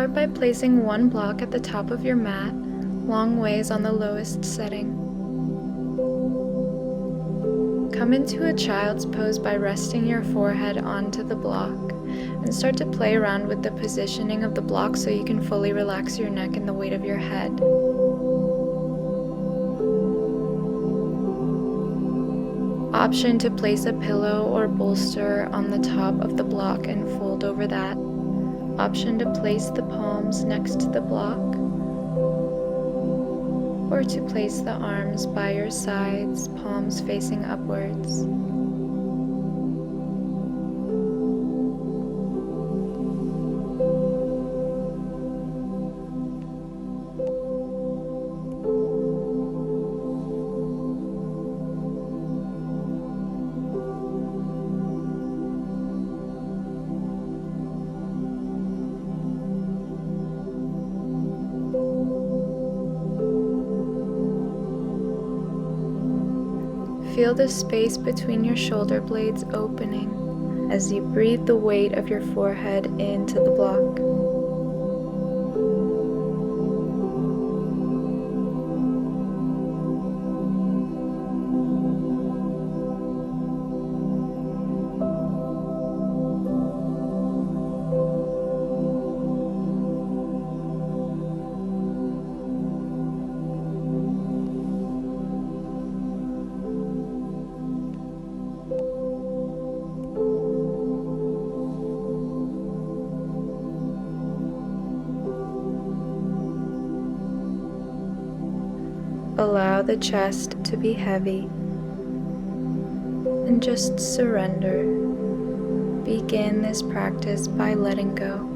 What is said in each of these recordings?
Start by placing one block at the top of your mat, long ways on the lowest setting. Come into a child's pose by resting your forehead onto the block, and start to play around with the positioning of the block so you can fully relax your neck and the weight of your head. Option to place a pillow or bolster on the top of the block and fold over that. Option to place the palms next to the block, or to place the arms by your sides, palms facing upwards. Feel the space between your shoulder blades opening as you breathe the weight of your forehead into the block. Allow the chest to be heavy and just surrender. Begin this practice by letting go.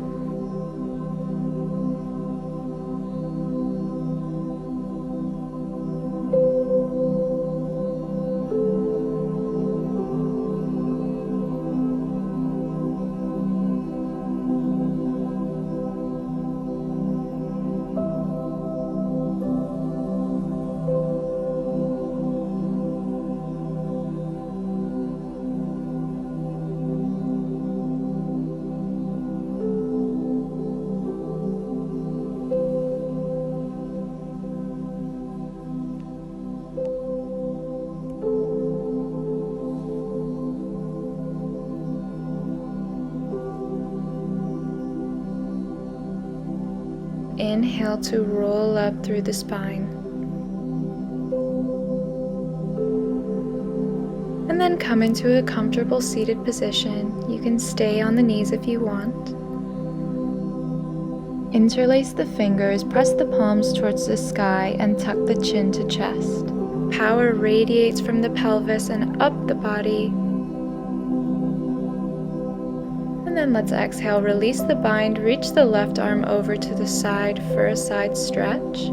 Inhale to roll up through the spine. And then come into a comfortable seated position. You can stay on the knees if you want. Interlace the fingers, press the palms towards the sky, and tuck the chin to chest. Power radiates from the pelvis and up the body. And then let's exhale, release the bind, reach the left arm over to the side for a side stretch.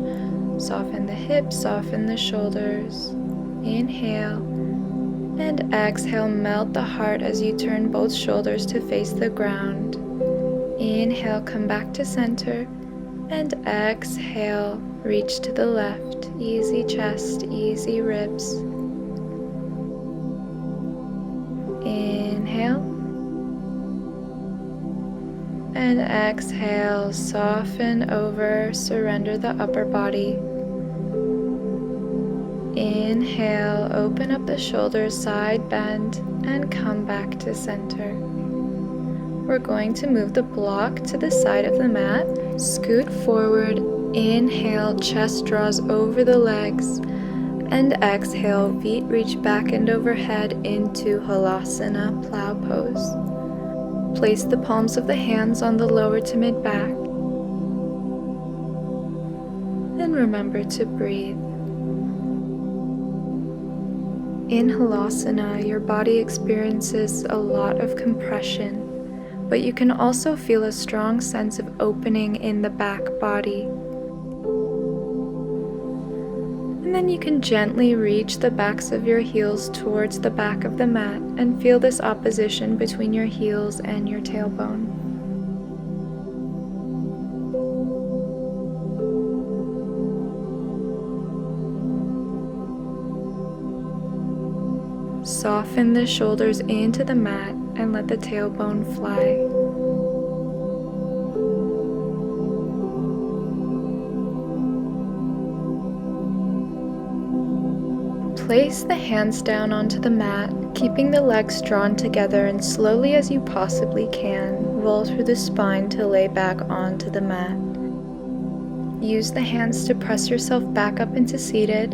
Soften the hips, soften the shoulders. Inhale and exhale, melt the heart as you turn both shoulders to face the ground. Inhale, come back to center, and exhale, reach to the left. Easy chest, easy ribs. Inhale. And exhale, soften over, surrender the upper body. Inhale, open up the shoulders, side bend, and come back to center. We're going to move the block to the side of the mat. Scoot forward, inhale, chest draws over the legs, and exhale, feet reach back and overhead into Halasana, Plow Pose. Place the palms of the hands on the lower to mid back. And remember to breathe. In Halasana, your body experiences a lot of compression, but you can also feel a strong sense of opening in the back body. And then you can gently reach the backs of your heels towards the back of the mat and feel this opposition between your heels and your tailbone. Soften the shoulders into the mat and let the tailbone fly. Place the hands down onto the mat, keeping the legs drawn together, and slowly as you possibly can, roll through the spine to lay back onto the mat. Use the hands to press yourself back up into seated.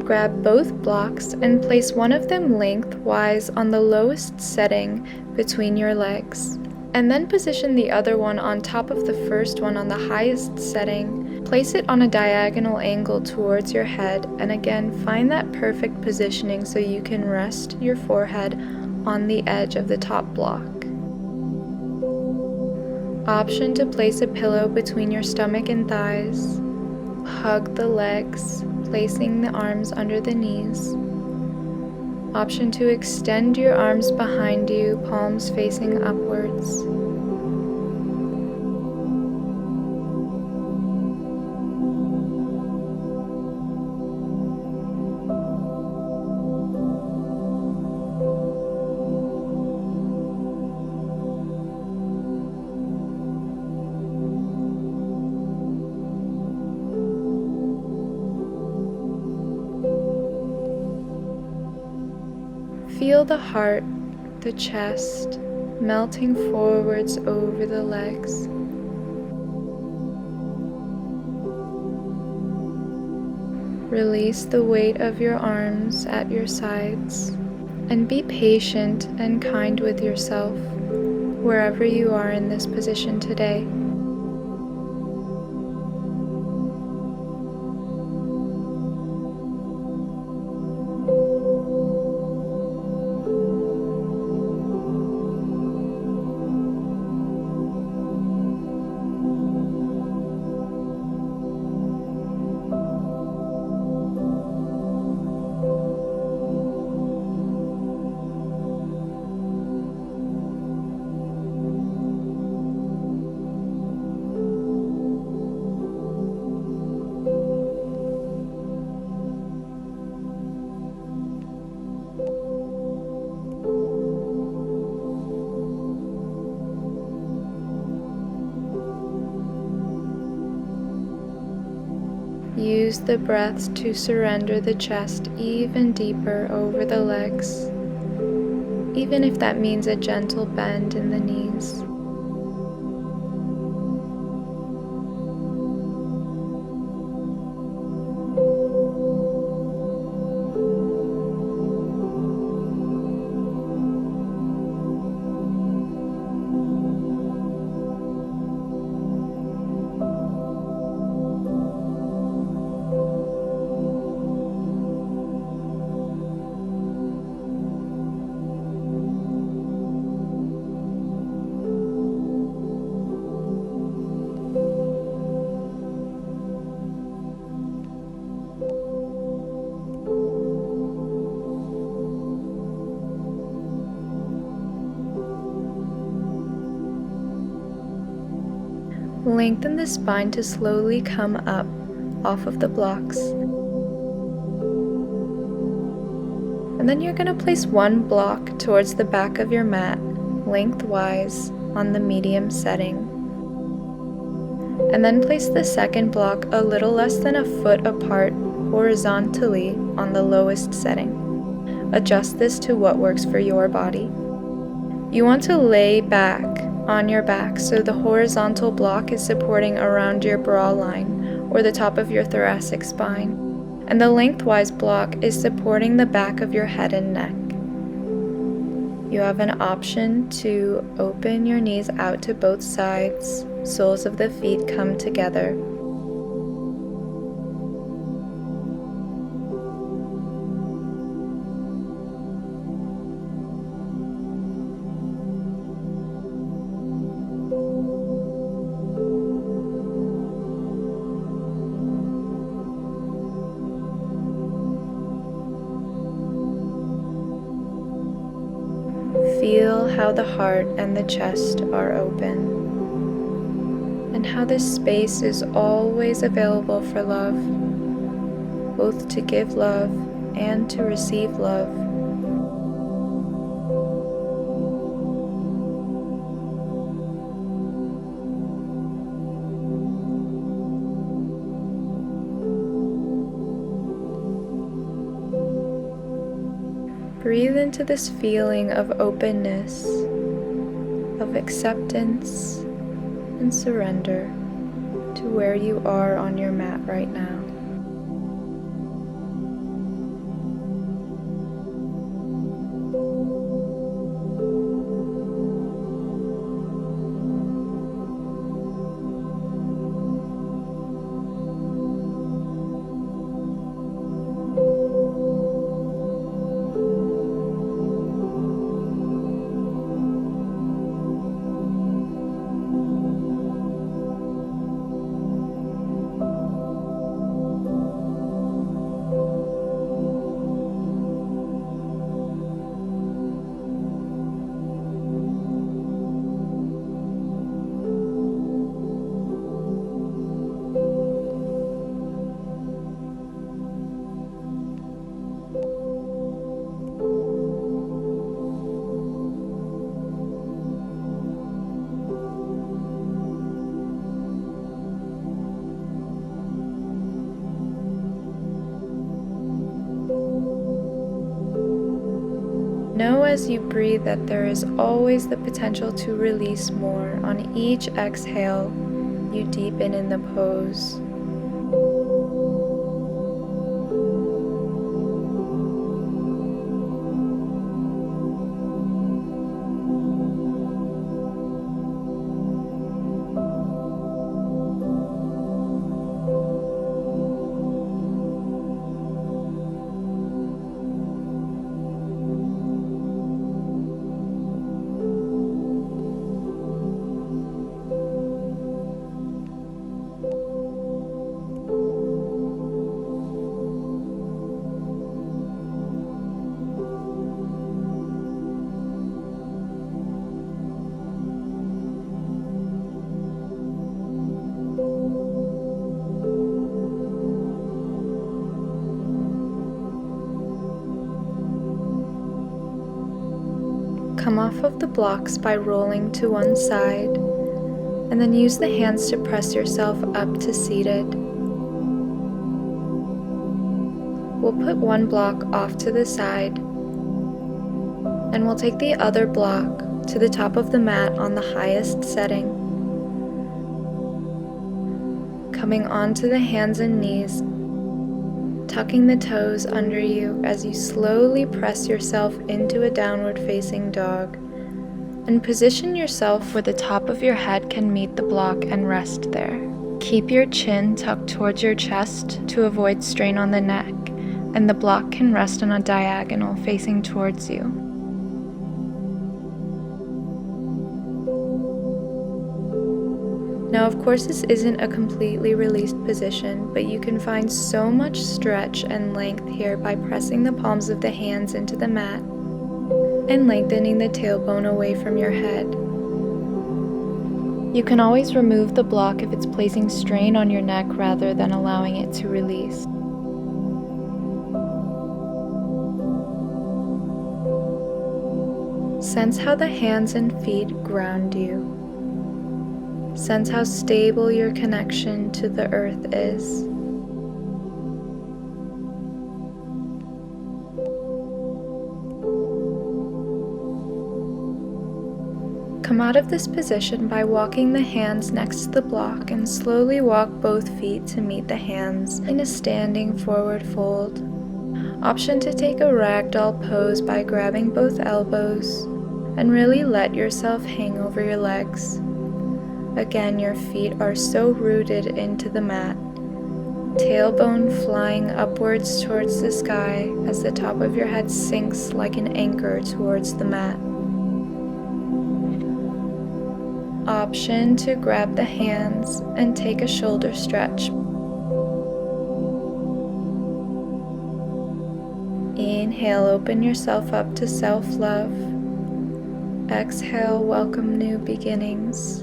Grab both blocks and place one of them lengthwise on the lowest setting between your legs, and then position the other one on top of the first one on the highest setting. Place it on a diagonal angle towards your head, and again find that perfect positioning so you can rest your forehead on the edge of the top block. Option to place a pillow between your stomach and thighs. Hug the legs, placing the arms under the knees. Option to extend your arms behind you, palms facing upwards. Feel the heart, the chest, melting forwards over the legs. Release the weight of your arms at your sides, and be patient and kind with yourself wherever you are in this position today. Use the breath to surrender the chest even deeper over the legs, even if that means a gentle bend in the knees. Lengthen the spine to slowly come up off of the blocks. And then you're going to place one block towards the back of your mat, lengthwise on the medium setting. And then place the second block a little less than a foot apart horizontally on the lowest setting. Adjust this to what works for your body. You want to lay back on your back so the horizontal block is supporting around your bra line or the top of your thoracic spine, and the lengthwise block is supporting the back of your head and neck. You have an option to open your knees out to both sides, soles of the feet come together. Feel how the heart and the chest are open, and how this space is always available for love, both to give love and to receive love. Breathe into this feeling of openness, of acceptance and surrender to where you are on your mat right now. Know as you breathe that there is always the potential to release more. On each exhale, you deepen in the pose. Come off of the blocks by rolling to one side, and then use the hands to press yourself up to seated. We'll put one block off to the side, and we'll take the other block to the top of the mat on the highest setting. Coming onto the hands and knees, tucking the toes under you as you slowly press yourself into a downward facing dog, and position yourself where the top of your head can meet the block and rest there. Keep your chin tucked towards your chest to avoid strain on the neck, and the block can rest on a diagonal facing towards you. Now, of course, this isn't a completely released position, but you can find so much stretch and length here by pressing the palms of the hands into the mat and lengthening the tailbone away from your head. You can always remove the block if it's placing strain on your neck rather than allowing it to release. Sense how the hands and feet ground you. Sense how stable your connection to the earth is. Come out of this position by walking the hands next to the block and slowly walk both feet to meet the hands in a standing forward fold. Option to take a ragdoll pose by grabbing both elbows and really let yourself hang over your legs. Again, your feet are so rooted into the mat, tailbone flying upwards towards the sky as the top of your head sinks like an anchor towards the mat. Option to grab the hands and take a shoulder stretch. Inhale, open yourself up to self-love. Exhale, welcome new beginnings.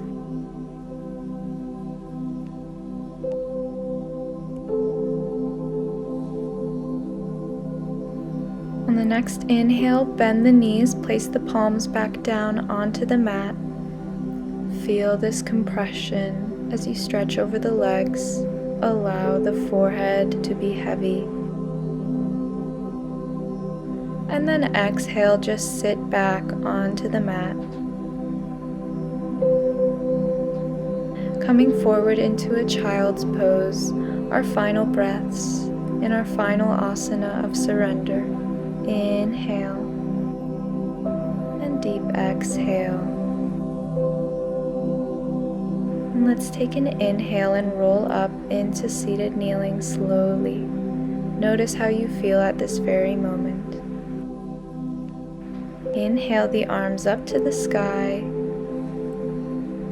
On the next inhale, bend the knees, place the palms back down onto the mat. Feel this compression as you stretch over the legs. Allow the forehead to be heavy. And then exhale, just sit back onto the mat. Coming forward into a child's pose, our final breaths in our final asana of surrender. Inhale and deep exhale. And let's take an inhale and roll up into seated kneeling slowly. Notice how you feel at this very moment. Inhale the arms up to the sky.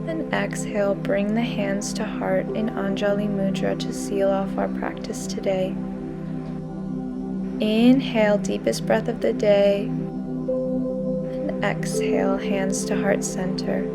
And exhale, bring the hands to heart in Anjali Mudra to seal off our practice today. Inhale, deepest breath of the day. And exhale, hands to heart center.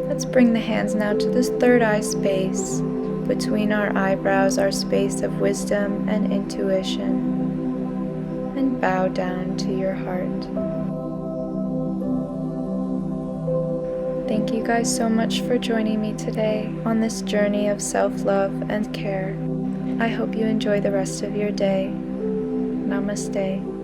Let's bring the hands now to this third eye space. Between our eyebrows, our space of wisdom and intuition. And bow down to your heart. Thank you guys so much for joining me today on this journey of self-love and care. I hope you enjoy the rest of your day. Namaste.